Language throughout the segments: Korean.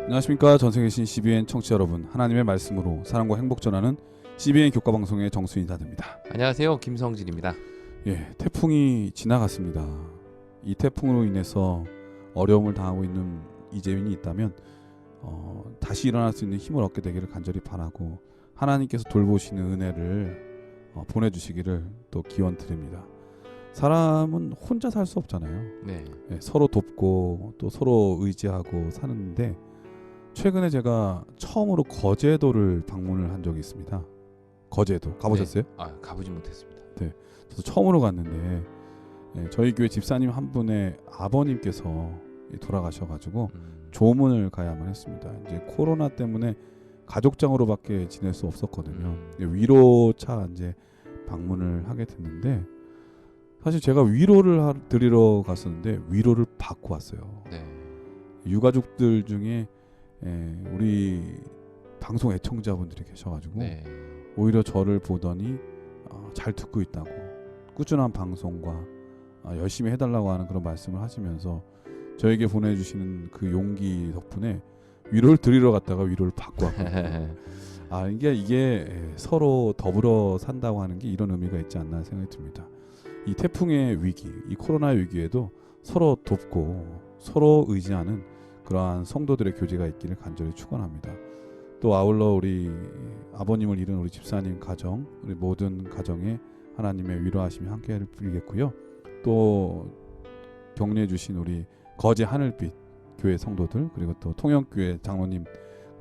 안녕하십니까. 전세계 계신 CBN 청취자 여러분, 하나님의 말씀으로 사랑과 행복 전하는 CBN 교과방송의 정수 인사드립니다. 안녕하세요, 김성진입니다. 예, 태풍이 지나갔습니다. 이 태풍으로 인해서 어려움을 당하고 있는 이재민이 있다면 다시 일어날 수 있는 힘을 얻게 되기를 간절히 바라고, 하나님께서 돌보시는 은혜를 보내주시기를 또 기원 드립니다. 사람은 혼자 살 수 없잖아요. 네. 예, 서로 돕고 또 서로 의지하고 사는데, 최근에 제가 처음으로 거제도를 방문을 한 적이 있습니다. 거제도 가보셨어요? 네. 가보지 못했습니다. 저도 처음으로 갔는데, 예, 저희 교회 집사님 한 분의 아버님께서 돌아가셔가지고 조문을 가야만 했습니다. 이제 코로나 때문에 가족장으로밖에 지낼 수 없었거든요. 위로차 이제 방문을 하게 됐는데, 사실 제가 위로를 드리러 갔었는데 위로를 받고 왔어요. 네. 유가족들 중에 우리 방송 애청자분들이 계셔가지고 네. 오히려 저를 보더니 잘 듣고 있다고, 꾸준한 방송과 열심히 해달라고 하는 그런 말씀을 하시면서 저에게 보내주시는 그 용기 덕분에 위로를 드리러 갔다가 위로를 받고 왔거든요. 이게 서로 더불어 산다고 하는 게 이런 의미가 있지 않나 생각이 듭니다. 이 태풍의 위기, 이 코로나 위기에도 서로 돕고 서로 의지하는 그러한 성도들의 교제가 있기를 간절히 축원합니다. 또 아울러 우리 아버님을 잃은 우리 집사님 가정, 우리 모든 가정에 하나님의 위로하심이 함께를 빌겠고요. 또 격려해 주신 우리 거제 하늘빛 교회 성도들, 그리고 또 통영교회 장로님,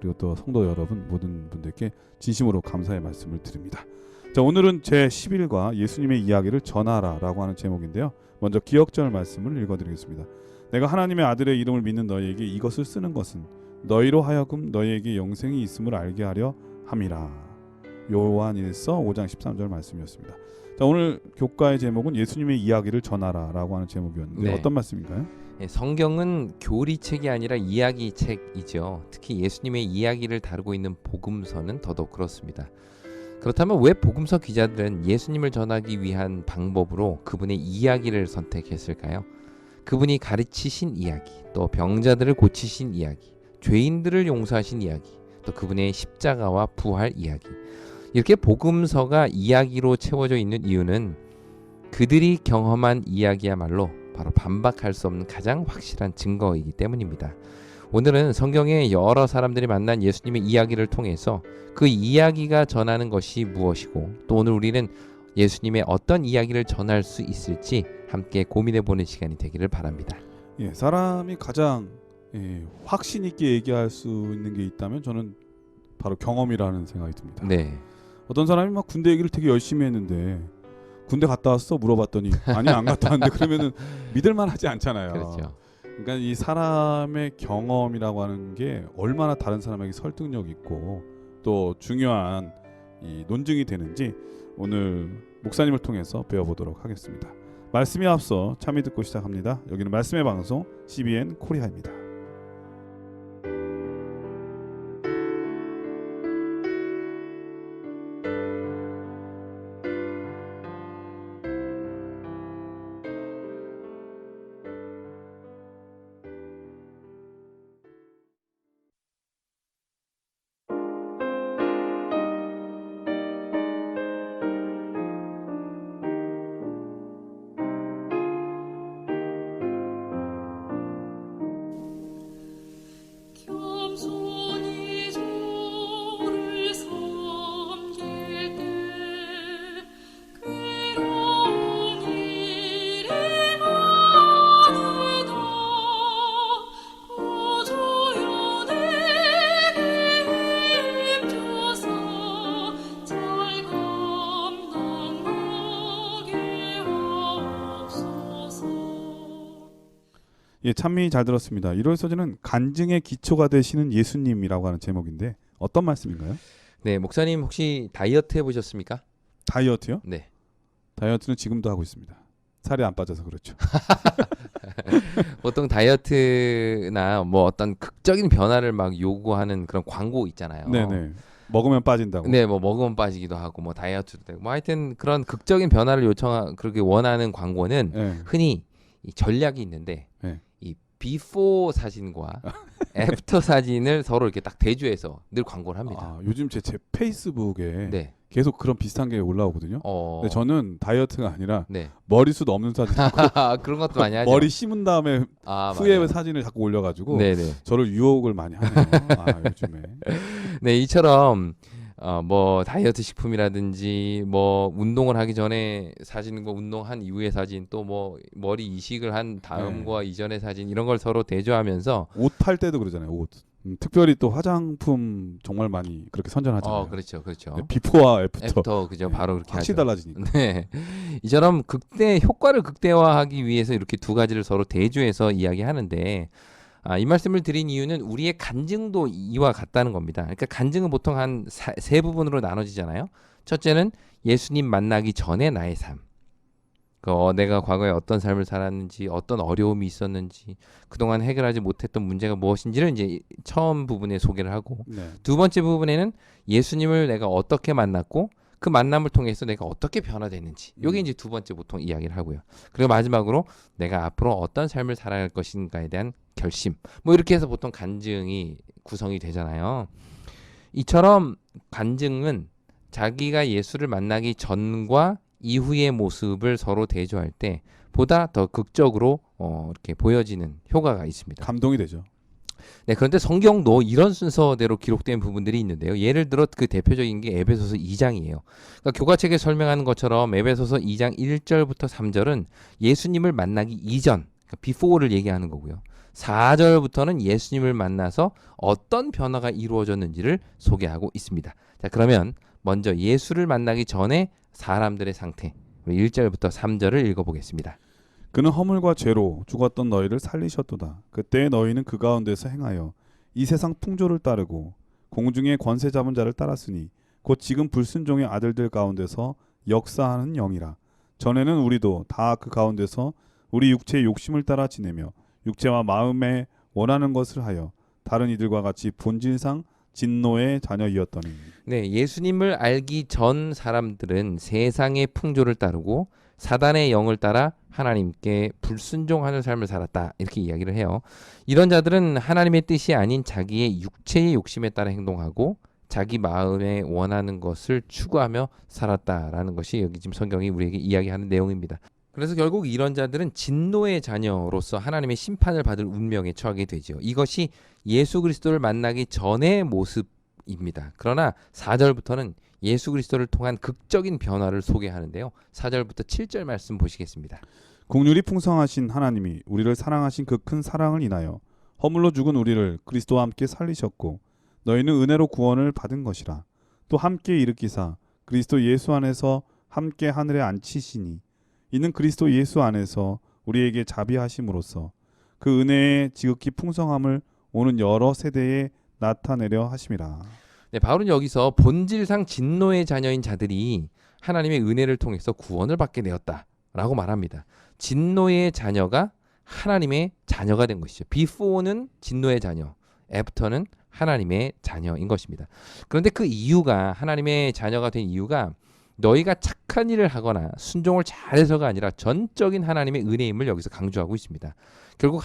그리고 또 성도 여러분, 모든 분들께 진심으로 감사의 말씀을 드립니다. 자, 오늘은 제11과 예수님의 이야기를 전하라 라고 하는 제목인데요. 먼저 기억절 말씀을 읽어드리겠습니다. 내가 하나님의 아들의 이름을 믿는 너희에게 이것을 쓰는 것은 너희로 하여금 너희에게 영생이 있음을 알게 하려 함이라. 요한일서 5장 13절 말씀이었습니다. 자, 오늘 교과의 제목은 예수님의 이야기를 전하라 라고 하는 제목이었는데, 네. 어떤 말씀인가요? 네, 성경은 교리책이 아니라 이야기책이죠. 특히 예수님의 이야기를 다루고 있는 복음서는 더더욱 그렇습니다. 그렇다면 왜 복음서 기자들은 예수님을 전하기 위한 방법으로 그분의 이야기를 선택했을까요? 그분이 가르치신 이야기, 또 병자들을 고치신 이야기, 죄인들을 용서하신 이야기, 또 그분의 십자가와 부활 이야기, 이렇게 복음서가 이야기로 채워져 있는 이유는 그들이 경험한 이야기야말로 바로 반박할 수 없는 가장 확실한 증거이기 때문입니다. 오늘은 성경의 여러 사람들이 만난 예수님의 이야기를 통해서 그 이야기가 전하는 것이 무엇이고, 또 오늘 우리는 예수님의 어떤 이야기를 전할 수 있을지 함께 고민해보는 시간이 되기를 바랍니다. 예, 사람이 가장 확신 있게 얘기할 수 있는 게 있다면 저는 바로 경험이라는 생각이 듭니다. 네. 어떤 사람이 막 군대 얘기를 되게 열심히 했는데, 군대 갔다 왔어? 물어봤더니 아니 안 갔다 왔는데, 그러면은 믿을만 하지 않잖아요. 그렇죠. 그러니까 이 사람의 경험이라고 하는 게 얼마나 다른 사람에게 설득력 있고 또 중요한 이 논증이 되는지 오늘 목사님을 통해서 배워보도록 하겠습니다. 말씀에 앞서 참여 듣고 시작합니다. 여기는 말씀의 방송 CBN 코리아입니다. 겸손히 주를 섬길 때 괴로운 일이 많으나 구주여 내게 힘주사 잘 감당하게 하옵소서. 예, 찬미 잘 들었습니다. 1월 소지는 간증의 기초가 되시는 예수님이라고 하는 제목인데, 어떤 말씀인가요? 네, 목사님 혹시 다이어트 해보셨습니까? 다이어트요? 네. 다이어트는 지금도 하고 있습니다. 살이 안 빠져서 그렇죠. 보통 다이어트나 뭐 어떤 극적인 변화를 막 요구하는 그런 광고 있잖아요. 네네. 먹으면 빠진다고. 네, 뭐 먹으면 빠지기도 하고 뭐 다이어트도 되고 뭐 하여튼 그런 극적인 변화를 그렇게 원하는 광고는 네. 흔히 이 전략이 있는데 네. 이 비포 사진과 애프터 사진을 서로 이렇게 딱 대조해서 늘 광고를 합니다. 아, 요즘 제 페이스북에 네. 계속 그런 비슷한 게 올라오거든요. 근데 저는 다이어트가 아니라 네. 머리숱 없는 사진 그런 것도 많이 하죠. 머리 심은 다음에 후에 맞아요. 사진을 자꾸 올려가지고 네네. 저를 유혹을 많이 하네요. 요즘에. 네, 이처럼 뭐 다이어트 식품이라든지 뭐 운동을 하기 전에 사진과 운동한 이후의 사진 또 뭐 머리 이식을 한 다음과 이전의 사진 이런 걸 서로 대조하면서 옷 팔 때도 그러잖아요. 옷. 특별히 또 화장품 정말 많이 그렇게 선전하잖아요. 그렇죠. 네, 비포와 애프터. 애프터 그죠. 네, 바로 그렇게 확실히 하죠. 달라지니까. 네. 이처럼 효과를 극대화하기 위해서 이렇게 두 가지를 서로 대조해서 이야기하는데 이 말씀을 드린 이유는 우리의 간증도 이와 같다는 겁니다. 그러니까 간증은 보통 한 세 부분으로 나눠지잖아요. 첫째는 예수님 만나기 전에 나의 삶. 내가 과거에 어떤 삶을 살았는지, 어떤 어려움이 있었는지, 그동안 해결하지 못했던 문제가 무엇인지를 이제 처음 부분에 소개를 하고, 네. 두 번째 부분에는 예수님을 내가 어떻게 만났고, 그 만남을 통해서 내가 어떻게 변화됐는지, 이게 이제 두 번째 보통 이야기를 하고요. 그리고 마지막으로 내가 앞으로 어떤 삶을 살아갈 것인가에 대한 결심. 뭐 이렇게 해서 보통 간증이 구성이 되잖아요. 이처럼 간증은 자기가 예수를 만나기 전과 이후의 모습을 서로 대조할 때 보다 더 극적으로 이렇게 보여지는 효과가 있습니다. 감동이 되죠. 네, 그런데 성경도 이런 순서대로 기록된 부분들이 있는데요. 예를 들어 그 대표적인 게 에베소서 2장이에요. 그러니까 교과책에 설명하는 것처럼 에베소서 2장 1절부터 3절은 예수님을 만나기 이전, 그러니까 before를 얘기하는 거고요. 4절부터는 예수님을 만나서 어떤 변화가 이루어졌는지를 소개하고 있습니다. 자, 그러면 먼저 예수를 만나기 전에 사람들의 상태 1절부터 3절을 읽어보겠습니다. 그는 허물과 죄로 죽었던 너희를 살리셨도다. 그때 너희는 그 가운데서 행하여 이 세상 풍조를 따르고 공중의 권세 잡은 자를 따랐으니 곧 지금 불순종의 아들들 가운데서 역사하는 영이라. 전에는 우리도 다 그 가운데서 우리 육체의 욕심을 따라 지내며 육체와 마음에 원하는 것을 하여 다른 이들과 같이 본질상 진노의 자녀이었더니. 네, 예수님을 알기 전 사람들은 세상의 풍조를 따르고 사단의 영을 따라 하나님께 불순종하는 삶을 살았다. 이렇게 이야기를 해요. 이런 자들은 하나님의 뜻이 아닌 자기의 육체의 욕심에 따라 행동하고 자기 마음에 원하는 것을 추구하며 살았다라는 것이 여기 지금 성경이 우리에게 이야기하는 내용입니다. 그래서 결국 이런 자들은 진노의 자녀로서 하나님의 심판을 받을 운명에 처하게 되죠. 이것이 예수 그리스도를 만나기 전의 모습입니다. 그러나 4절부터는 예수 그리스도를 통한 극적인 변화를 소개하는데요. 4절부터 7절 말씀 보시겠습니다. 긍휼이 풍성하신 하나님이 우리를 사랑하신 그 큰 사랑을 인하여 허물로 죽은 우리를 그리스도와 함께 살리셨고 너희는 은혜로 구원을 받은 것이라. 또 함께 일으키사 그리스도 예수 안에서 함께 하늘에 앉히시니 이는 그리스도 예수 안에서 우리에게 자비하심으로써 그 은혜의 지극히 풍성함을 오는 여러 세대에 나타내려 하심이라. 네, 바울은 여기서 본질상 진노의 자녀인 자들이 하나님의 은혜를 통해서 구원을 받게 되었다라고 말합니다. 진노의 자녀가 하나님의 자녀가 된 것이죠. before는 진노의 자녀, after는 하나님의 자녀인 것입니다. 그런데 그 이유가 하나님의 자녀가 된 이유가 너희가 착한 일을 하거나 순종을 잘해서가 아니라 전적인 하나님의 은혜임을 여기서 강조하고 있습니다. 결국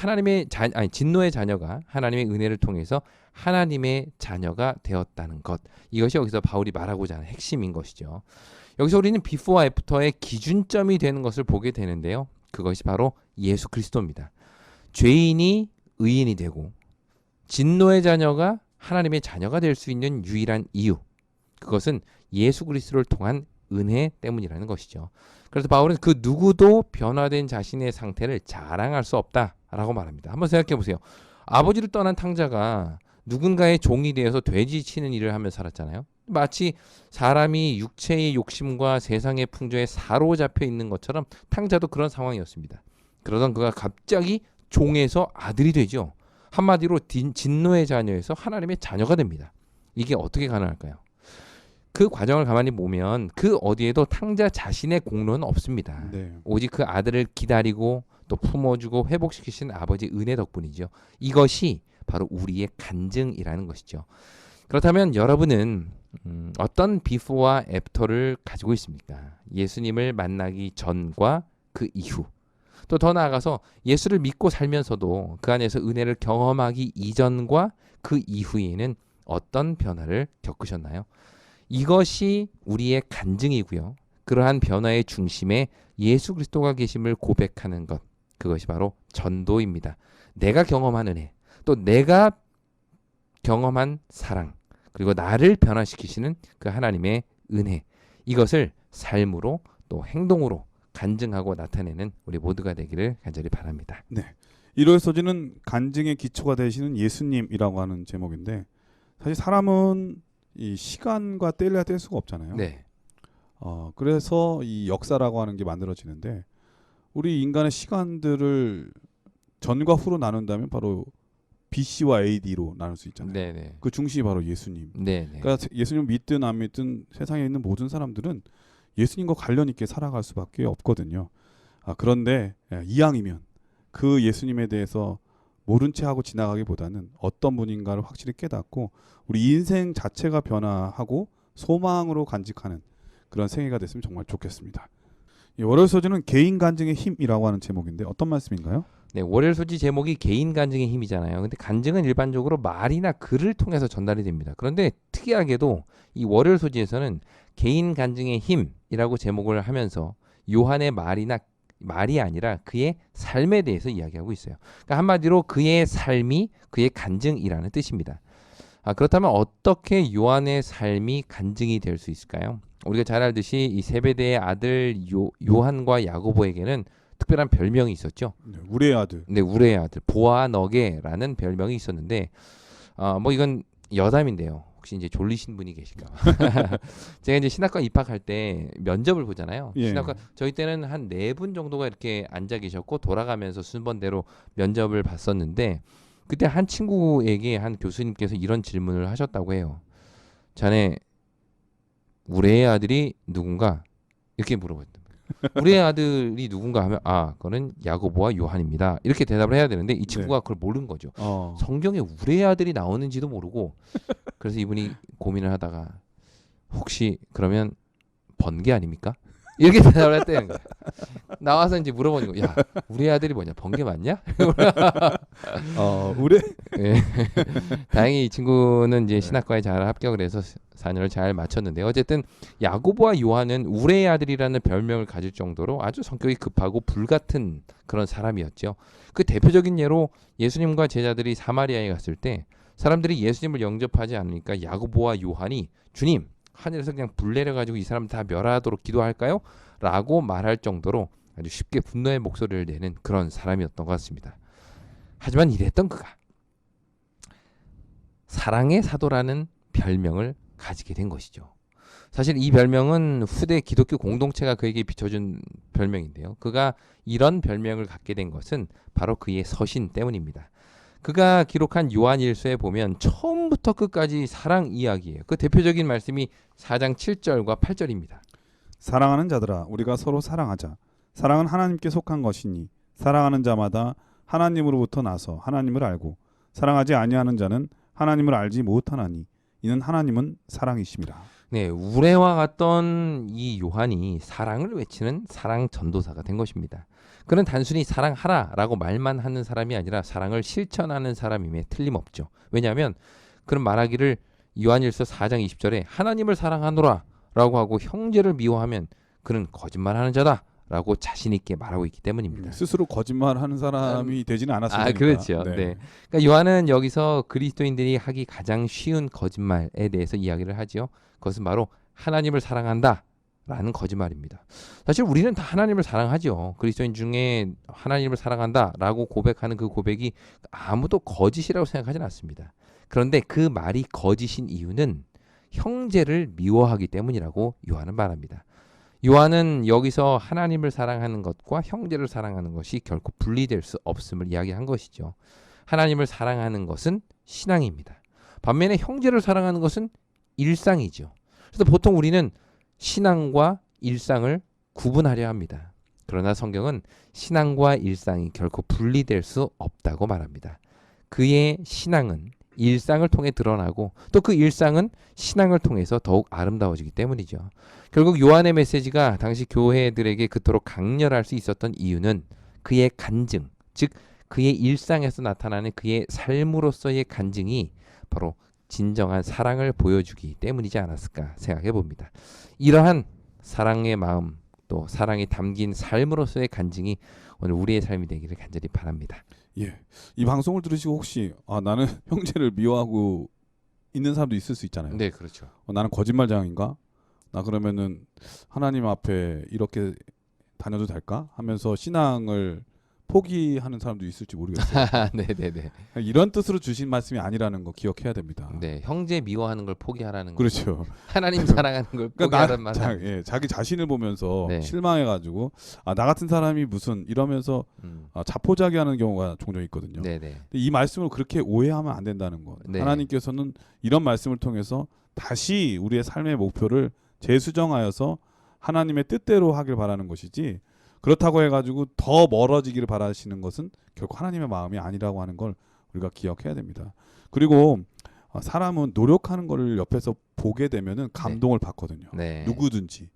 진노의 자녀가 하나님의 은혜를 통해서 하나님의 자녀가 되었다는 것. 이것이 여기서 바울이 말하고자 하는 핵심인 것이죠. 여기서 우리는 비포와 애프터의 기준점이 되는 것을 보게 되는데요. 그것이 바로 예수 그리스도입니다. 죄인이 의인이 되고 진노의 자녀가 하나님의 자녀가 될 수 있는 유일한 이유. 그것은 예수 그리스도를 통한 은혜 때문이라는 것이죠. 그래서 바울은 그 누구도 변화된 자신의 상태를 자랑할 수 없다라고 말합니다. 한번 생각해 보세요. 아버지를 떠난 탕자가 누군가의 종이 되어서 돼지 치는 일을 하며 살았잖아요. 마치 사람이 육체의 욕심과 세상의 풍조에 사로잡혀 있는 것처럼 탕자도 그런 상황이었습니다. 그러던 그가 갑자기 종에서 아들이 되죠. 한마디로 진노의 자녀에서 하나님의 자녀가 됩니다. 이게 어떻게 가능할까요? 그 과정을 가만히 보면 그 어디에도 탕자 자신의 공로는 없습니다. 네. 오직 그 아들을 기다리고 또 품어주고 회복시키신 아버지 은혜 덕분이죠. 이것이 바로 우리의 간증이라는 것이죠. 그렇다면 여러분은 어떤 비포와 애프터를 가지고 있습니까? 예수님을 만나기 전과 그 이후. 또 더 나아가서 예수를 믿고 살면서도 그 안에서 은혜를 경험하기 이전과 그 이후에는 어떤 변화를 겪으셨나요? 이것이 우리의 간증이고요. 그러한 변화의 중심에 예수 그리스도가 계심을 고백하는 것, 그것이 바로 전도입니다. 내가 경험한 은혜, 또 내가 경험한 사랑, 그리고 나를 변화시키시는 그 하나님의 은혜, 이것을 삶으로 또 행동으로 간증하고 나타내는 우리 모두가 되기를 간절히 바랍니다. 네. 1월 소지는 간증의 기초가 되시는 예수님이라고 하는 제목인데 사실 사람은 이 시간과 뗄래야 뗄 수가 없잖아요. 네. 그래서 이 역사라고 하는 게 만들어지는데 우리 인간의 시간들을 전과 후로 나눈다면 바로 BC와 AD로 나눌 수 있잖아요. 네네. 그 중심이 바로 예수님. 네네. 그러니까 예수님 믿든 안 믿든 세상에 있는 모든 사람들은 예수님과 관련 있게 살아갈 수밖에 없거든요. 그런데 이왕이면 그 예수님에 대해서 모른 채 하고 지나가기보다는 어떤 분인가를 확실히 깨닫고 우리 인생 자체가 변화하고 소망으로 간직하는 그런 생애가 됐으면 정말 좋겠습니다. 이 월요일 소지는 개인 간증의 힘이라고 하는 제목인데 어떤 말씀인가요? 네, 월요일 소지 제목이 개인 간증의 힘이잖아요. 근데 간증은 일반적으로 말이나 글을 통해서 전달이 됩니다. 그런데 특이하게도 이 월요일 소지에서는 개인 간증의 힘이라고 제목을 하면서 요한의 말이 아니라 그의 삶에 대해서 이야기하고 있어요. 그러니까 한마디로 그의 삶이 그의 간증이라는 뜻입니다. 그렇다면 어떻게 요한의 삶이 간증이 될 수 있을까요? 우리가 잘 알듯이 이 세베대의 아들 요한과 야고보에게는 특별한 별명이 있었죠. 네, 우리의 아들. 네, 우레의 아들 보아너게라는 별명이 있었는데 뭐 이건 여담인데요. 혹시 이제 졸리신 분이 계실까 봐. 제가 이제 신학과 입학할 때 면접을 보잖아요. 예. 신학과 저희 때는 한 4분 정도가 이렇게 앉아 계셨고 돌아가면서 순번대로 면접을 봤었는데 그때 한 친구에게 한 교수님께서 이런 질문을 하셨다고 해요. 자네 우레의 아들이 누군가? 이렇게 물어봤다. 우리의 아들이 누군가 하면 그거는 야고보와 요한입니다. 이렇게 대답을 해야 되는데 이 친구가 그걸 모르는 거죠. 성경에 우리의 아들이 나오는지도 모르고 그래서 이분이 고민을 하다가 혹시 그러면 번개 아닙니까? 이렇게 대답을 했다는 거야. 나와서 이제 물어보는 거. 야, 우리 아들이 뭐냐? 번개 맞냐? 우리 예. 다행히 이 친구는 이제 신학과에 잘 합격을 해서 4년을 잘 마쳤는데 어쨌든 야고보와 요한은 우레의 아들이라는 별명을 가질 정도로 아주 성격이 급하고 불같은 그런 사람이었죠. 그 대표적인 예로 예수님과 제자들이 사마리아에 갔을 때 사람들이 예수님을 영접하지 않으니까 야고보와 요한이 주님 하늘에서 그냥 불 내려가지고 이 사람 다 멸하도록 기도할까요? 라고 말할 정도로 아주 쉽게 분노의 목소리를 내는 그런 사람이었던 것 같습니다. 하지만 이랬던 그가 사랑의 사도라는 별명을 가지게 된 것이죠. 사실 이 별명은 후대 기독교 공동체가 그에게 비춰준 별명인데요. 그가 이런 별명을 갖게 된 것은 바로 그의 서신 때문입니다. 그가 기록한 요한일서에 보면 처음부터 끝까지 사랑 이야기예요. 그 대표적인 말씀이 4장 7절과 8절입니다. 사랑하는 자들아 우리가 서로 사랑하자. 사랑은 하나님께 속한 것이니 사랑하는 자마다 하나님으로부터 나서 하나님을 알고 사랑하지 아니하는 자는 하나님을 알지 못하나니 이는 하나님은 사랑이심이라. 네, 우레와 같던 이 요한이 사랑을 외치는 사랑 전도사가 된 것입니다. 그는 단순히 사랑하라라고 말만 하는 사람이 아니라 사랑을 실천하는 사람임에 틀림없죠. 왜냐하면 그는 말하기를 요한일서 4장 20절에 하나님을 사랑하노라 라고 하고 형제를 미워하면 그는 거짓말하는 자다 라고 자신 있게 말하고 있기 때문입니다. 스스로 거짓말하는 사람이 되지는 않았습니다. 그렇죠. 네. 그러니까 요한은 여기서 그리스도인들이 하기 가장 쉬운 거짓말에 대해서 이야기를 하지요. 그것은 바로 하나님을 사랑한다 라는 거짓말입니다. 사실 우리는 다 하나님을 사랑하죠. 그리스도인 중에 하나님을 사랑한다 라고 고백하는 그 고백이 아무도 거짓이라고 생각하지는 않습니다. 그런데 그 말이 거짓인 이유는 형제를 미워하기 때문이라고 요한은 말합니다. 요한은 여기서 하나님을 사랑하는 것과 형제를 사랑하는 것이 결코 분리될 수 없음을 이야기한 것이죠. 하나님을 사랑하는 것은 신앙입니다. 반면에 형제를 사랑하는 것은 일상이죠. 그래서 보통 우리는 신앙과 일상을 구분하려 합니다. 그러나 성경은 신앙과 일상이 결코 분리될 수 없다고 말합니다. 그의 신앙은 일상을 통해 드러나고 또 그 일상은 신앙을 통해서 더욱 아름다워지기 때문이죠. 결국 요한의 메시지가 당시 교회들에게 그토록 강렬할 수 있었던 이유는 그의 간증, 즉 그의 일상에서 나타나는 그의 삶으로서의 간증이 바로 진정한 사랑을 보여주기 때문이지 않았을까 생각해 봅니다. 이러한 사랑의 마음 또 사랑이 담긴 삶으로서의 간증이 오늘 우리의 삶이 되기를 간절히 바랍니다. 예. 이 방송을 들으시고 혹시 나는 형제를 미워하고 있는 사람도 있을 수 있잖아요. 네, 그렇죠. 나는 거짓말장인가? 나 그러면은 하나님 앞에 이렇게 다녀도 될까? 하면서 신앙을 포기하는 사람도 있을지 모르겠어요. 네, 네, 네. 이런 뜻으로 주신 말씀이 아니라는 거 기억해야 됩니다. 네, 형제 미워하는 걸 포기하라는 거. 그렇죠. 하나님 사랑하는 걸 포기하라는 말. 자기 자신을 보면서 네. 실망해가지고 나 같은 사람이 무슨 이러면서 자포자기하는 경우가 종종 있거든요. 네, 네. 근데 이 말씀을 그렇게 오해하면 안 된다는 것. 네. 하나님께서는 이런 말씀을 통해서 다시 우리의 삶의 목표를 재수정하여서 하나님의 뜻대로 하길 바라는 것이지, 그렇다고 해가지고 더 멀어지기를 바라시는 것은 결코 하나님의 마음이 아니라고 하는 걸 우리가 기억해야 됩니다. 그리고 사람은 노력하는 거를 옆에서 보게 되면은 감동을 받거든요. 네. 누구든지.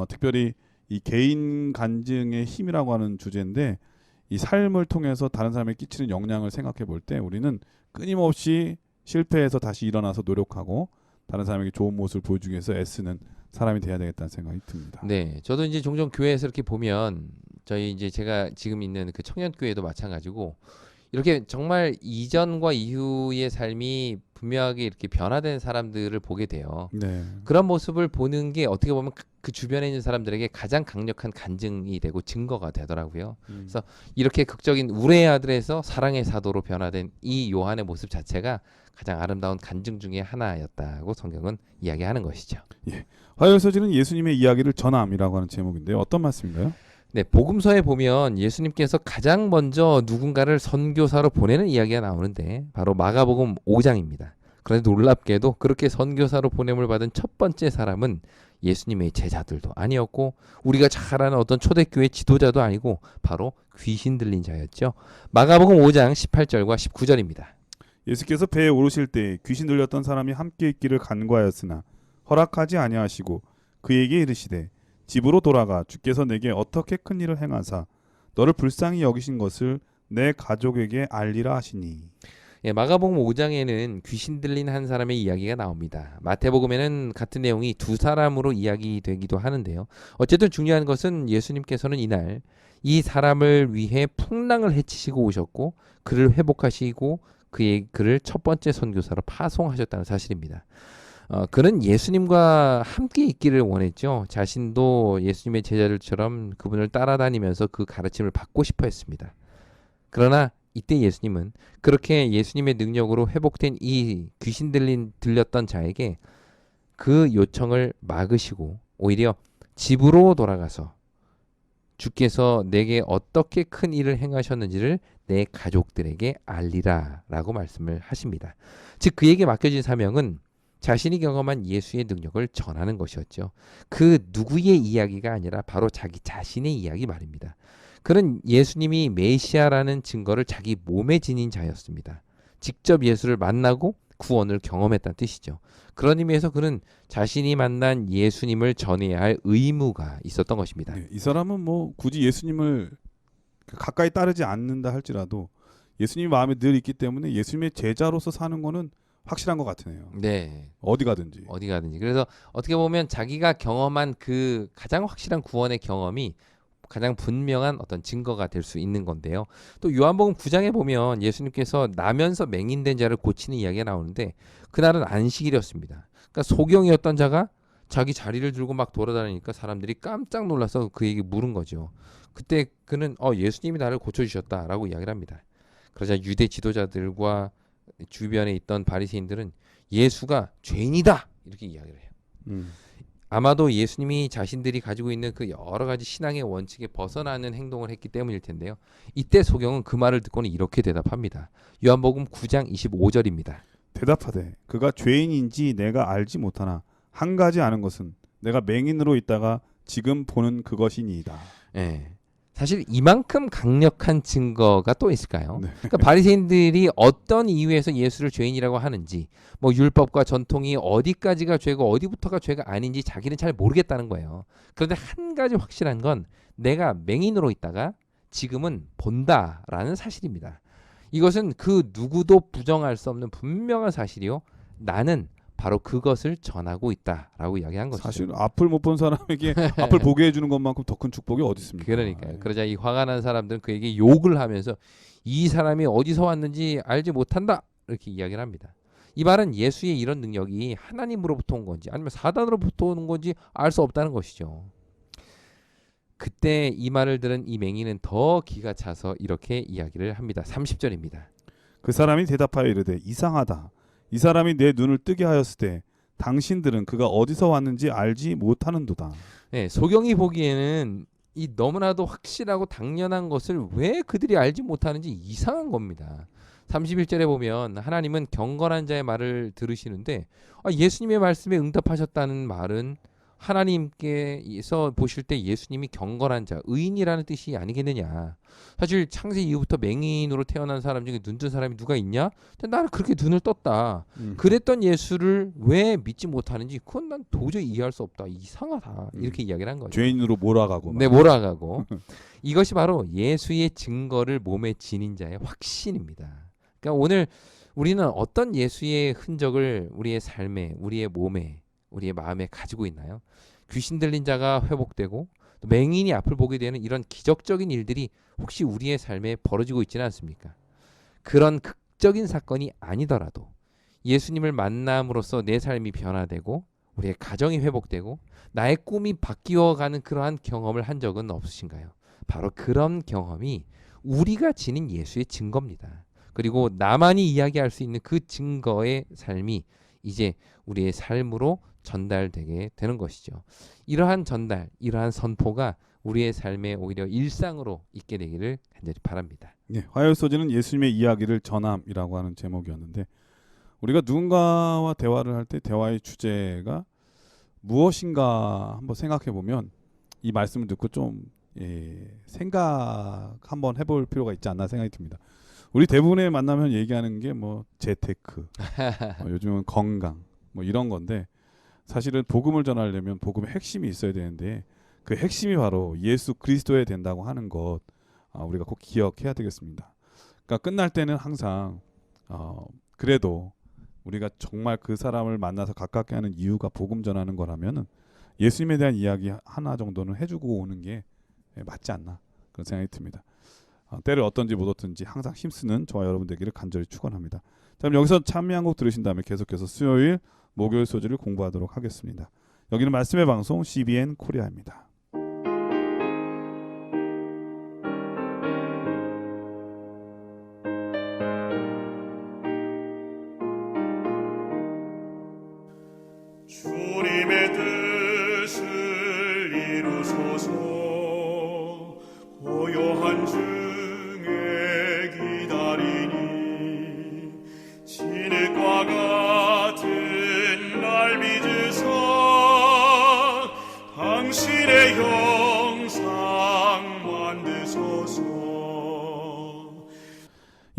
특별히 이 개인 간증의 힘이라고 하는 주제인데, 이 삶을 통해서 다른 사람에 끼치는 영향을 생각해 볼 때 우리는 끊임없이 실패해서 다시 일어나서 노력하고 다른 사람에게 좋은 모습을 보여주기 위해서 애쓰는 사람이 돼야 되겠다는 생각이 듭니다. 네, 저도 이제 종종 교회에서 이렇게 보면 저희 이제 제가 지금 있는 그 청년교회도 마찬가지고 이렇게 정말 이전과 이후의 삶이 분명하게 이렇게 변화된 사람들을 보게 돼요. 네. 그런 모습을 보는 게 어떻게 보면 그 주변에 있는 사람들에게 가장 강력한 간증이 되고 증거가 되더라고요. 그래서 이렇게 극적인 우레의 아들에서 사랑의 사도로 변화된 이 요한의 모습 자체가 가장 아름다운 간증 중에 하나였다고 성경은 이야기하는 것이죠. 예. 화요일서지는 예수님의 이야기를 전함이라고 하는 제목인데요. 어떤 말씀인가요? 네, 복음서에 보면 예수님께서 가장 먼저 누군가를 선교사로 보내는 이야기가 나오는데 바로 마가복음 5장입니다. 그런데 놀랍게도 그렇게 선교사로 보냄을 받은 첫 번째 사람은 예수님의 제자들도 아니었고 우리가 잘 아는 어떤 초대교회 지도자도 아니고 바로 귀신 들린 자였죠. 마가복음 5장 18절과 19절입니다. 예수께서 배에 오르실 때 귀신 들렸던 사람이 함께 있기를 간과하였으나 허락하지 아니하시고 그에게 이르시되 집으로 돌아가 주께서 내게 어떻게 큰 일을 행하사 너를 불쌍히 여기신 것을 내 가족에게 알리라 하시니. 예, 마가복음 5장에는 귀신 들린 한 사람의 이야기가 나옵니다. 마태복음에는 같은 내용이 두 사람으로 이야기되기도 하는데요. 어쨌든 중요한 것은 예수님께서는 이날 이 사람을 위해 풍랑을 해치시고 오셨고 그를 회복하시고 그를 첫 번째 선교사로 파송하셨다는 사실입니다. 그는 예수님과 함께 있기를 원했죠. 자신도 예수님의 제자들처럼 그분을 따라다니면서 그 가르침을 받고 싶어 했습니다. 그러나 이때 예수님은 그렇게 예수님의 능력으로 회복된 이 귀신 들렸던 자에게 그 요청을 막으시고 오히려 집으로 돌아가서 주께서 내게 어떻게 큰 일을 행하셨는지를 내 가족들에게 알리라 라고 말씀을 하십니다. 즉 그에게 맡겨진 사명은 자신이 경험한 예수의 능력을 전하는 것이었죠. 그 누구의 이야기가 아니라 바로 자기 자신의 이야기 말입니다. 그는 예수님이 메시아라는 증거를 자기 몸에 지닌 자였습니다. 직접 예수를 만나고 구원을 경험했다는 뜻이죠. 그런 의미에서 그는 자신이 만난 예수님을 전해야 할 의무가 있었던 것입니다. 네, 이 사람은 뭐 굳이 예수님을 가까이 따르지 않는다 할지라도 예수님 마음에 늘 있기 때문에 예수님의 제자로서 사는 거는 확실한 것 같으네요. 네. 어디 가든지. 그래서 어떻게 보면 자기가 경험한 그 가장 확실한 구원의 경험이 가장 분명한 어떤 증거가 될 수 있는 건데요. 또 요한복음 9장에 보면 예수님께서 나면서 맹인된 자를 고치는 이야기가 나오는데 그날은 안식일이었습니다. 그러니까 소경이었던 자가 자기 자리를 들고 막 돌아다니니까 사람들이 깜짝 놀라서 그에게 물은 거죠. 그때 그는 예수님이 나를 고쳐주셨다라고 이야기를 합니다. 그러자 유대 지도자들과 주변에 있던 바리새인들은 예수가 죄인이다 이렇게 이야기를 해요. 아마도 예수님이 자신들이 가지고 있는 그 여러 가지 신앙의 원칙에 벗어나는 행동을 했기 때문일 텐데요. 이때 소경은 그 말을 듣고는 이렇게 대답합니다. 요한복음 9장 25절입니다. 대답하되 그가 죄인인지 내가 알지 못하나 한 가지 아는 것은 내가 맹인으로 있다가 지금 보는 그것이니이다. 네. 사실 이만큼 강력한 증거가 또 있을까요? 네. 그러니까 바리새인들이 어떤 이유에서 예수를 죄인이라고 하는지, 뭐 율법과 전통이 어디까지가 죄고 어디부터가 죄가 아닌지 자기는 잘 모르겠다는 거예요. 그런데 한 가지 확실한 건 내가 맹인으로 있다가 지금은 본다라는 사실입니다. 이것은 그 누구도 부정할 수 없는 분명한 사실이요. 나는 바로 그것을 전하고 있다라고 이야기한 것이죠. 사실 앞을 못 본 사람에게 앞을 보게 해주는 것만큼 더 큰 축복이 어디 있습니까? 그러니까요. 그러자 이 화가 난 사람들은 그에게 욕을 하면서 이 사람이 어디서 왔는지 알지 못한다 이렇게 이야기를 합니다. 이 말은 예수의 이런 능력이 하나님으로부터 온 건지 아니면 사단으로부터 오는 건지 알 수 없다는 것이죠. 그때 이 말을 들은 이 맹인은 더 기가 차서 이렇게 이야기를 합니다. 30절입니다. 그 사람이 대답하여 이르되 이상하다. 이 사람이 내 눈을 뜨게 하였으되 당신들은 그가 어디서 왔는지 알지 못하는도다. 네, 소경이 보기에는 이 너무나도 확실하고 당연한 것을 왜 그들이 알지 못하는지 이상한 겁니다. 31절에 보면 하나님은 경건한 자의 말을 들으시는데 예수님의 말씀에 응답하셨다는 말은 하나님께서 보실 때 예수님이 경건한 자, 의인이라는 뜻이 아니겠느냐. 사실 창세 이후부터 맹인으로 태어난 사람 중에 눈 뜬 사람이 누가 있냐? 나는 그렇게 눈을 떴다. 그랬던 예수를 왜 믿지 못하는지 그건 난 도저히 이해할 수 없다. 이상하다. 이렇게 이야기를 한 거죠. 죄인으로 몰아가고. 네, 몰아가고. 이것이 바로 예수의 증거를 몸에 지닌 자의 확신입니다. 그러니까 오늘 우리는 어떤 예수의 흔적을 우리의 삶에, 우리의 몸에, 우리의 마음에 가지고 있나요? 귀신 들린 자가 회복되고 또 맹인이 앞을 보게 되는 이런 기적적인 일들이 혹시 우리의 삶에 벌어지고 있지는 않습니까? 그런 극적인 사건이 아니더라도 예수님을 만남으로써 내 삶이 변화되고 우리의 가정이 회복되고 나의 꿈이 바뀌어가는 그러한 경험을 한 적은 없으신가요? 바로 그런 경험이 우리가 지닌 예수의 증거입니다. 그리고 나만이 이야기할 수 있는 그 증거의 삶이 이제 우리의 삶으로 전달되게 되는 것이죠. 이러한 전달, 이러한 선포가 우리의 삶에 오히려 일상으로 있게 되기를 간절히 바랍니다. 네, 화요일 소지는 예수님의 이야기를 전함이라고 하는 제목이었는데 우리가 누군가와 대화를 할 때 대화의 주제가 무엇인가 한번 생각해 보면 이 말씀을 듣고 좀 생각 한번 해볼 필요가 있지 않나 생각이 듭니다. 우리 대부분의 만나면 얘기하는 게 뭐 재테크, 요즘은 건강, 뭐 이런 건데 사실은 복음을 전하려면 복음의 핵심이 있어야 되는데 그 핵심이 바로 예수 그리스도에 된다고 하는 것 우리가 꼭 기억해야 되겠습니다. 그러니까 끝날 때는 항상 그래도 우리가 정말 그 사람을 만나서 가깝게 하는 이유가 복음 전하는 거라면은 예수님에 대한 이야기 하나 정도는 해주고 오는 게 맞지 않나 그런 생각이 듭니다. 때를 어떤지 못 얻든지 항상 힘쓰는 저와 여러분 되기를 간절히 축원합니다. 자, 그럼 여기서 찬미 한 곡 들으신 다음에 계속해서 수요일, 목요일 소지를 공부하도록 하겠습니다. 여기는 말씀의 방송 CBN 코리아입니다. 주님의 뜻을 이루소서. 고요한 중에 기다리니 진흙과 같은 날 빚으사 당신의 형상 만드소서.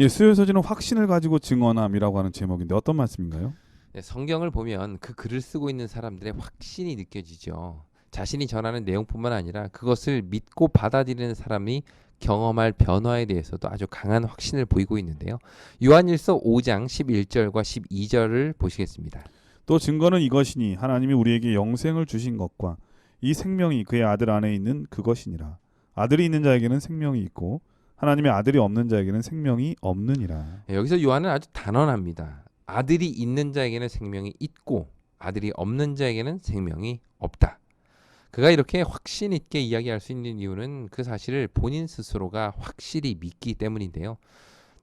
수요일 소지는 확신을 가지고 증언함이라고 하는 제목인데 어떤 말씀인가요? 네, 성경을 보면 그 글을 쓰고 있는 사람들의 확신이 느껴지죠. 자신이 전하는 내용뿐만 아니라 그것을 믿고 받아들이는 사람이 경험할 변화에 대해서도 아주 강한 확신을 보이고 있는데요. 요한일서 5장 11절과 12절을 보시겠습니다. 또 증거는 이것이니 하나님이 우리에게 영생을 주신 것과 이 생명이 그의 아들 안에 있는 그것이니라. 아들이 있는 자에게는 생명이 있고 하나님의 아들이 없는 자에게는 생명이 없느니라. 네, 여기서 요한은 아주 단언합니다. 아들이 있는 자에게는 생명이 있고 아들이 없는 자에게는 생명이 없다. 그가 이렇게 확신 있게 이야기할 수 있는 이유는 그 사실을 본인 스스로가 확실히 믿기 때문인데요.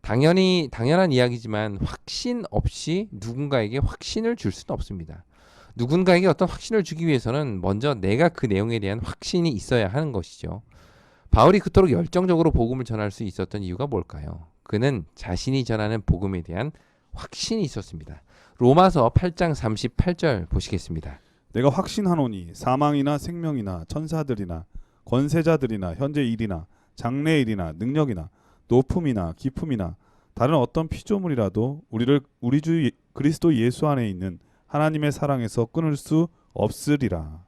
당연한 이야기지만 확신 없이 누군가에게 확신을 줄 수는 없습니다. 누군가에게 어떤 확신을 주기 위해서는 먼저 내가 그 내용에 대한 확신이 있어야 하는 것이죠. 바울이 그토록 열정적으로 복음을 전할 수 있었던 이유가 뭘까요? 그는 자신이 전하는 복음에 대한 확신이 있었습니다. 로마서 8장 38절 보시겠습니다. 내가 확신하노니 사망이나 생명이나 천사들이나 권세자들이나 현재 일이나 장래일이나 능력이나 높음이나 깊음이나 다른 어떤 피조물이라도 우리를 우리 주 그리스도 예수 안에 있는 하나님의 사랑에서 끊을 수 없으리라.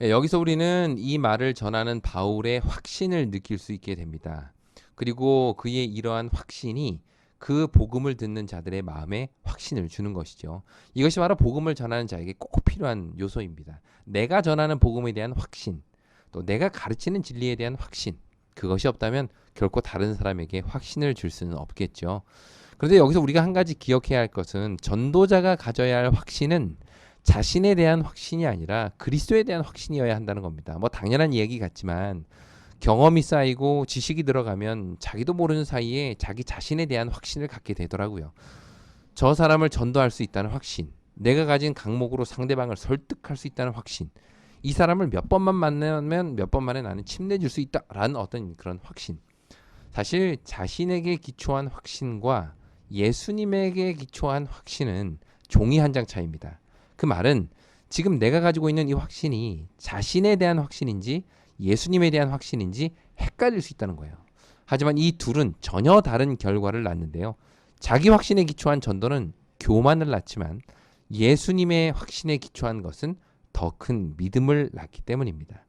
여기서 우리는 이 말을 전하는 바울의 확신을 느낄 수 있게 됩니다. 그리고 그의 이러한 확신이 그 복음을 듣는 자들의 마음에 확신을 주는 것이죠. 이것이 바로 복음을 전하는 자에게 꼭 필요한 요소입니다. 내가 전하는 복음에 대한 확신, 또 내가 가르치는 진리에 대한 확신, 그것이 없다면 결코 다른 사람에게 확신을 줄 수는 없겠죠. 그런데 여기서 우리가 한 가지 기억해야 할 것은 전도자가 가져야 할 확신은 자신에 대한 확신이 아니라 그리스도에 대한 확신이어야 한다는 겁니다. 뭐 당연한 얘기 같지만 경험이 쌓이고 지식이 들어가면 자기도 모르는 사이에 자기 자신에 대한 확신을 갖게 되더라고요. 저 사람을 전도할 수 있다는 확신, 내가 가진 강목으로 상대방을 설득할 수 있다는 확신, 이 사람을 몇 번만 만나면 몇 번 만에 나는 침내줄 수 있다라는 어떤 그런 확신. 사실 자신에게 기초한 확신과 예수님에게 기초한 확신은 종이 한 장 차이입니다. 그 말은 지금 내가 가지고 있는 이 확신이 자신에 대한 확신인지 예수님에 대한 확신인지 헷갈릴 수 있다는 거예요. 하지만 이 둘은 전혀 다른 결과를 낳는데요. 자기 확신에 기초한 전도는 교만을 낳지만 예수님의 확신에 기초한 것은 더 큰 믿음을 낳기 때문입니다.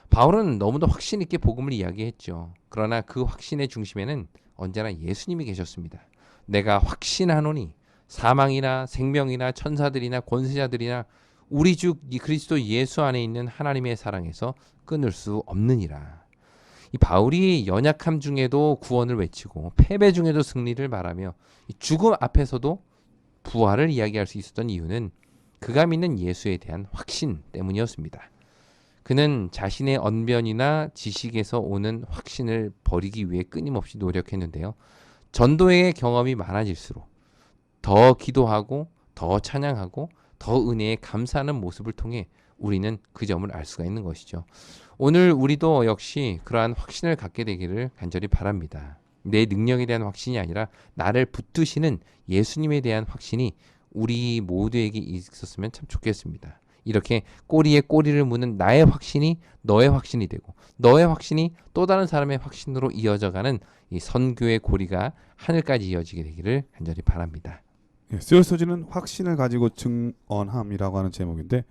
바울은 너무도 확신 있게 복음을 이야기했죠. 그러나 그 확신의 중심에는 언제나 예수님이 계셨습니다. 내가 확신하노니 사망이나 생명이나 천사들이나 권세자들이나 우리 주 그리스도 예수 안에 있는 하나님의 사랑에서 끊을 수 없느니라. 이 바울이 연약함 중에도 구원을 외치고 패배 중에도 승리를 말하며 죽음 앞에서도 부활을 이야기할 수 있었던 이유는 그가 믿는 예수에 대한 확신 때문이었습니다. 그는 자신의 언변이나 지식에서 오는 확신을 버리기 위해 끊임없이 노력했는데요. 전도의 경험이 많아질수록 더 기도하고 더 찬양하고 더 은혜에 감사하는 모습을 통해 우리는 그 점을 알 수가 있는 것이죠. 오늘 우리도 역시 그러한 확신을 갖게 되기를 간절히 바랍니다. 내 능력에 대한 확신이 아니라 나를 붙드시는 예수님에 대한 확신이 우리 모두에게 있었으면 참 좋겠습니다. 이렇게 꼬리에 꼬리를 무는 나의 확신이 너의 확신이 되고 너의 확신이 또 다른 사람의 확신으로 이어져가는 이 선교의 고리가 하늘까지 이어지게 되기를 간절히 바랍니다. 예, 쓰여서지는 확신을 가지고 증언함이라고 하는 제목인데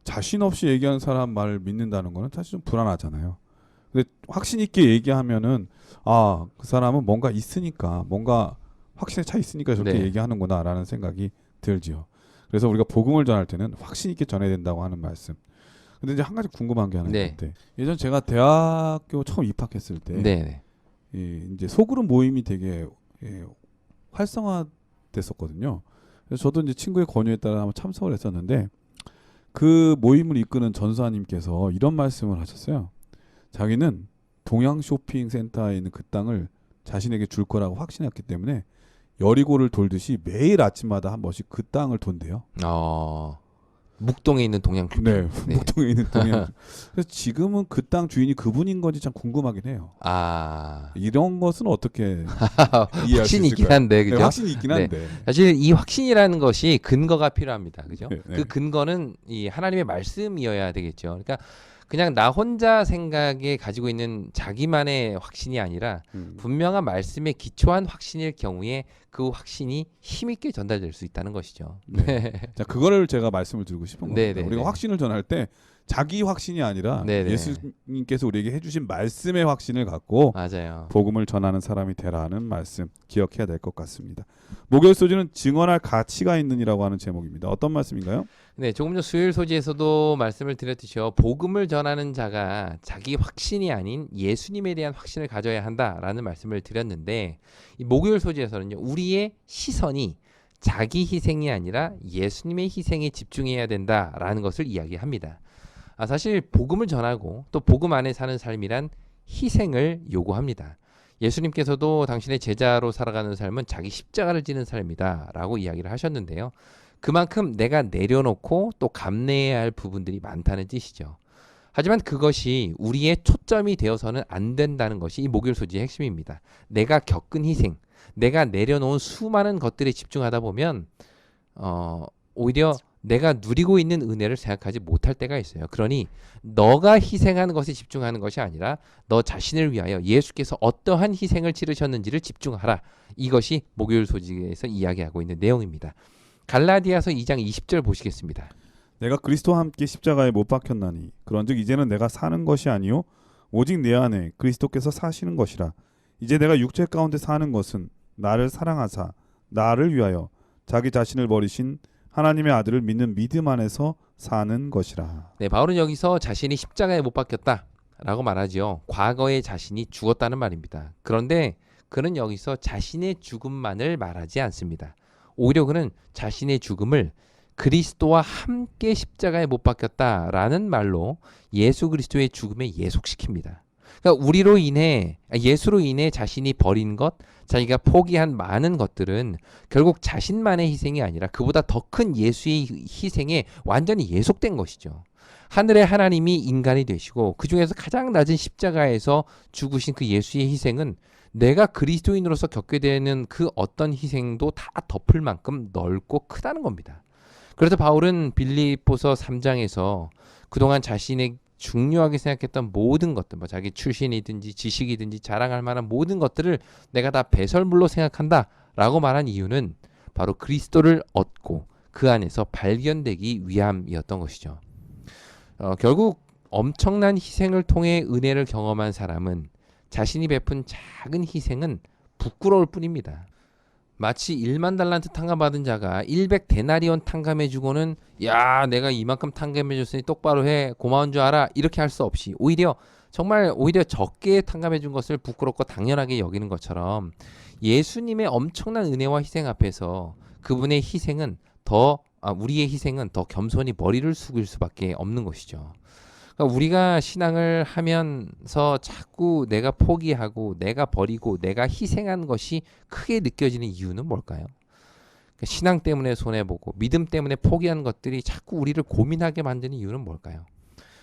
자신 없이 얘기하는 사람 말을 믿는다는 거는 사실 좀 불안하잖아요. 근데 확신 있게 얘기하면은 아, 그 사람은 뭔가 있으니까 뭔가 확신에 차 있으니까 저렇게 네. 얘기하는구나라는 생각이 들지요. 그래서 우리가 복음을 전할 때는 확신 있게 전해야 된다고 하는 말씀. 근데 이제 한 가지 궁금한 게 하나 네. 있는데 예전 제가 대학교 처음 입학했을 때 네. 이제 소그룹 모임이 되게 활성화됐었거든요. 그래서 저도 이제 친구의 권유에 따라 한번 참석을 했었는데 그 모임을 이끄는 전사님께서 이런 말씀을 하셨어요. 자기는 동양 쇼핑센터에 있는 그 땅을 자신에게 줄 거라고 확신했기 때문에 여리고를 돌듯이 매일 아침마다 한 번씩 그 땅을 돈대요. 묵동에 있는 동양 쇼핑. 네, 네. 목동에 있는 동양. 그래서 지금은 그 땅 주인이 그분인 건지 참 궁금하긴 해요. 이런 것은 어떻게 이해할 수 확신이 있긴 있을까요? 한데, 그죠? 네, 확신이 있긴 네. 한데. 사실 이 확신이라는 것이 근거가 필요합니다. 그죠? 네, 네. 그 근거는 이 하나님의 말씀이어야 되겠죠. 그러니까 그냥 나 혼자 생각에 가지고 있는 자기만의 확신이 아니라 분명한 말씀에 기초한 확신일 경우에 그 확신이 힘있게 전달될 수 있다는 것이죠. 네. 자, 그거를 제가 말씀을 드리고 싶은 겁니다. 네, 네, 우리가 네. 확신을 전할 때 자기 확신이 아니라 네, 네. 예수님께서 우리에게 해주신 말씀의 확신을 갖고 맞아요. 복음을 전하는 사람이 되라는 말씀 기억해야 될 것 같습니다. 목요일 소지는 증언할 가치가 있는이라고 하는 제목입니다. 어떤 말씀인가요? 네, 조금 전 수요일 소지에서도 말씀을 드렸듯이요. 복음을 전하는 자가 자기 확신이 아닌 예수님에 대한 확신을 가져야 한다라는 말씀을 드렸는데 이 목요일 소지에서는요. 우리의 시선이 자기 희생이 아니라 예수님의 희생에 집중해야 된다라는 것을 이야기합니다. 사실 복음을 전하고 또 복음 안에 사는 삶이란 희생을 요구합니다. 예수님께서도 당신의 제자로 살아가는 삶은 자기 십자가를 지는 삶이다 라고 이야기를 하셨는데요. 그만큼 내가 내려놓고 또 감내해야 할 부분들이 많다는 뜻이죠. 하지만 그것이 우리의 초점이 되어서는 안 된다는 것이 이 목요일 소지의 핵심입니다. 내가 겪은 희생, 내가 내려놓은 수많은 것들에 집중하다 보면 오히려 내가 누리고 있는 은혜를 생각하지 못할 때가 있어요. 그러니 너가 희생하는 것에 집중하는 것이 아니라 너 자신을 위하여 예수께서 어떠한 희생을 치르셨는지를 집중하라. 이것이 목요일 소지에서 이야기하고 있는 내용입니다. 갈라디아서 2장 20절 보시겠습니다. 내가 그리스도와 함께 십자가에 못 박혔나니 그런즉 이제는 내가 사는 것이 아니요 오직 내 안에 그리스도께서 사시는 것이라. 이제 내가 육체 가운데 사는 것은 나를 사랑하사 나를 위하여 자기 자신을 버리신 하나님의 아들을 믿는 믿음 안에서 사는 것이라. 네, 바울은 여기서 자신이 십자가에 못 박혔다라고 말하지요. 과거에 자신이 죽었다는 말입니다. 그런데 그는 여기서 자신의 죽음만을 말하지 않습니다. 오히려 그는 자신의 죽음을 그리스도와 함께 십자가에 못 박혔다라는 말로 예수 그리스도의 죽음에 예속시킵니다. 그러니까 예수로 인해 자신이 버린 것, 자기가 포기한 많은 것들은 결국 자신만의 희생이 아니라 그보다 더 큰 예수의 희생에 완전히 예속된 것이죠. 하늘의 하나님이 인간이 되시고 그 중에서 가장 낮은 십자가에서 죽으신 그 예수의 희생은 내가 그리스도인으로서 겪게 되는 그 어떤 희생도 다 덮을 만큼 넓고 크다는 겁니다. 그래서 바울은 빌립보서 3장에서 그동안 자신의 중요하게 생각했던 모든 것들, 뭐 자기 출신이든지 지식이든지 자랑할 만한 모든 것들을 내가 다 배설물로 생각한다 라고 말한 이유는 바로 그리스도를 얻고 그 안에서 발견되기 위함이었던 것이죠. 결국 엄청난 희생을 통해 은혜를 경험한 사람은 자신이 베푼 작은 희생은 부끄러울 뿐입니다. 마치 1만 달란트 탕감받은 자가 100데나리온 탕감해주고는 야 내가 이만큼 탕감해줬으니 똑바로 해 고마운 줄 알아 이렇게 할 수 없이 오히려 적게 탕감해준 것을 부끄럽고 당연하게 여기는 것처럼 예수님의 엄청난 은혜와 희생 앞에서 그분의 희생은 우리의 희생은 더 겸손히 머리를 숙일 수밖에 없는 것이죠. 그러니까 우리가 신앙을 하면서 자꾸 내가 포기하고 내가 버리고 내가 희생한 것이 크게 느껴지는 이유는 뭘까요? 그러니까 신앙 때문에 손해보고 믿음 때문에 포기한 것들이 자꾸 우리를 고민하게 만드는 이유는 뭘까요?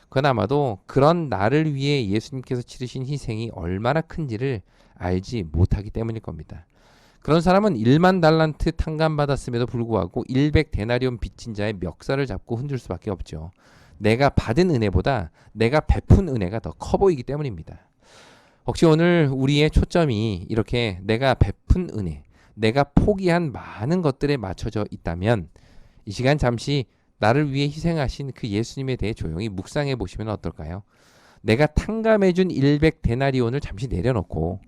그건 아마도 그런 나를 위해 예수님께서 치르신 희생이 얼마나 큰지를 알지 못하기 때문일 겁니다. 그런 사람은 1만 달란트 탕감받았음에도 불구하고 100데나리온 빚진 자의 멱살을 잡고 흔들 수밖에 없죠. 내가 받은 은혜보다 내가 베푼 은혜가 더 커 보이기 때문입니다. 혹시 오늘 우리의 초점이 이렇게 내가 베푼 은혜, 내가 포기한 많은 것들에 맞춰져 있다면 이 시간 잠시 나를 위해 희생하신 그 예수님에 대해 조용히 묵상해 보시면 어떨까요? 내가 탕감해준 100데나리온을 잠시 내려놓고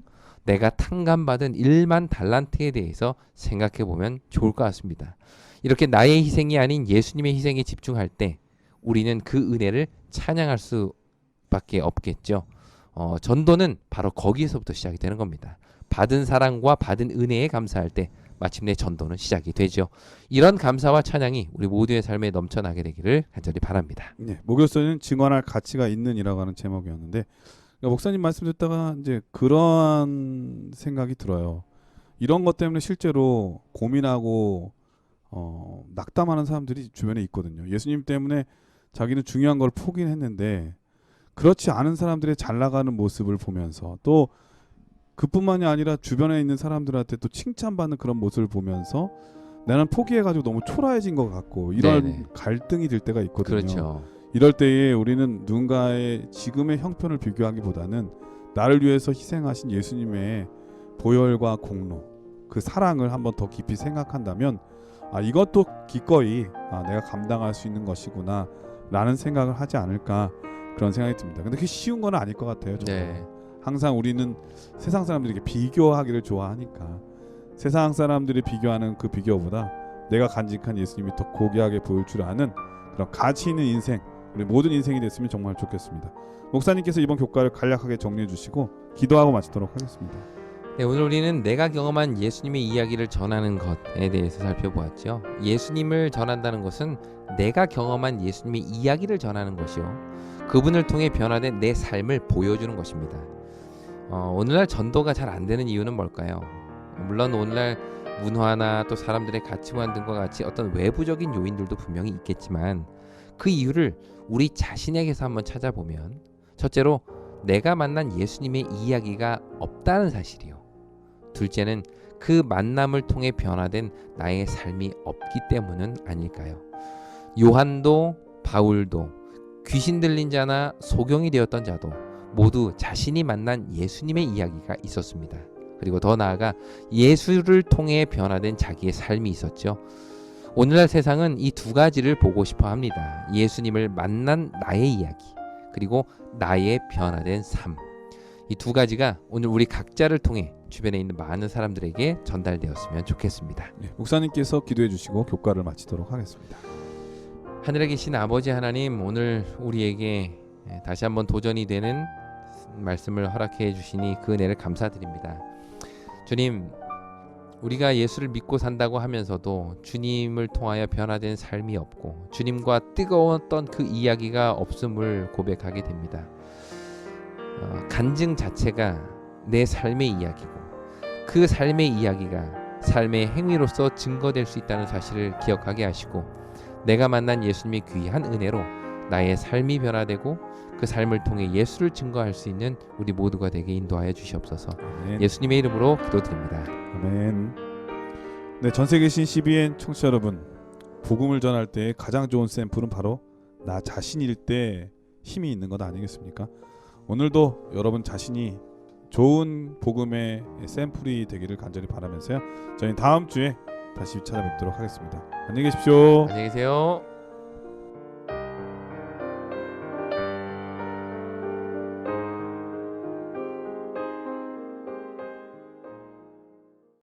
내가 탕감받은 1만 달란트에 대해서 생각해 보면 좋을 것 같습니다. 이렇게 나의 희생이 아닌 예수님의 희생에 집중할 때 우리는 그 은혜를 찬양할 수밖에 없겠죠. 전도는 바로 거기에서부터 시작이 되는 겁니다. 받은 사랑과 받은 은혜에 감사할 때 마침내 전도는 시작이 되죠. 이런 감사와 찬양이 우리 모두의 삶에 넘쳐나게 되기를 간절히 바랍니다. 네, 목요일서는 증언할 가치가 있는이라고 하는 제목이었는데 그러니까 목사님 말씀 듣다가 이제 그런 생각이 들어요. 이런 것 때문에 실제로 고민하고 낙담하는 사람들이 주변에 있거든요. 예수님 때문에 자기는 중요한 걸 포기했는데 그렇지 않은 사람들의 잘 나가는 모습을 보면서 또 그뿐만이 아니라 주변에 있는 사람들한테 또 칭찬받는 그런 모습을 보면서 나는 포기해가지고 너무 초라해진 것 같고 이런 네네. 갈등이 들 때가 있거든요. 그렇죠. 이럴 때에 우리는 누군가의 지금의 형편을 비교하기보다는 나를 위해서 희생하신 예수님의 보혈과 공로 그 사랑을 한번 더 깊이 생각한다면 이것도 기꺼이 내가 감당할 수 있는 것이구나 라는 생각을 하지 않을까 그런 생각이 듭니다. 근데 그게 쉬운 건 아닐 것 같아요. 네. 항상 우리는 세상 사람들이 비교하기를 좋아하니까 세상 사람들이 비교하는 그 비교보다 내가 간직한 예수님이 더 고귀하게 보일 줄 아는 그런 가치 있는 인생 우리 모든 인생이 됐으면 정말 좋겠습니다. 목사님께서 이번 교과를 간략하게 정리해 주시고 기도하고 마치도록 하겠습니다. 네, 오늘 우리는 내가 경험한 예수님의 이야기를 전하는 것에 대해서 살펴보았죠. 예수님을 전한다는 것은 내가 경험한 예수님의 이야기를 전하는 것이요. 그분을 통해 변화된 내 삶을 보여주는 것입니다. 오늘날 전도가 잘 안 되는 이유는 뭘까요? 물론 오늘날 문화나 또 사람들의 가치관 등과 같이 어떤 외부적인 요인들도 분명히 있겠지만 그 이유를 우리 자신에게서 한번 찾아보면 첫째로 내가 만난 예수님의 이야기가 없다는 사실이요. 둘째는 그 만남을 통해 변화된 나의 삶이 없기 때문은 아닐까요? 요한도 바울도 귀신 들린 자나 소경이 되었던 자도 모두 자신이 만난 예수님의 이야기가 있었습니다. 그리고 더 나아가 예수를 통해 변화된 자기의 삶이 있었죠. 오늘날 세상은 이 두 가지를 보고 싶어 합니다. 예수님을 만난 나의 이야기, 그리고 나의 변화된 삶. 이 두 가지가 오늘 우리 각자를 통해 주변에 있는 많은 사람들에게 전달되었으면 좋겠습니다. 네, 목사님께서 기도해 주시고 교과를 마치도록 하겠습니다. 하늘에 계신 아버지 하나님, 오늘 우리에게 다시 한번 도전이 되는 말씀을 허락해 주시니 그 은혜를 감사드립니다. 주님, 우리가 예수를 믿고 산다고 하면서도 주님을 통하여 변화된 삶이 없고 주님과 뜨거웠던 그 이야기가 없음을 고백하게 됩니다. 간증 자체가 내 삶의 이야기고 그 삶의 이야기가 삶의 행위로서 증거될 수 있다는 사실을 기억하게 하시고 내가 만난 예수님의 귀한 은혜로 나의 삶이 변화되고 그 삶을 통해 예수를 증거할 수 있는 우리 모두가 되게 인도하여 주시옵소서. 아멘. 예수님의 이름으로 기도드립니다. 아멘. 네, 전세계 계신 CBN 청취자 여러분, 복음을 전할 때 가장 좋은 샘플은 바로 나 자신일 때 힘이 있는 것 아니겠습니까? 오늘도 여러분 자신이 좋은 복음의 샘플이 되기를 간절히 바라면서요. 저희는 다음 주에 다시 찾아뵙도록 하겠습니다. 안녕히 계십시오. 안녕히 계세요.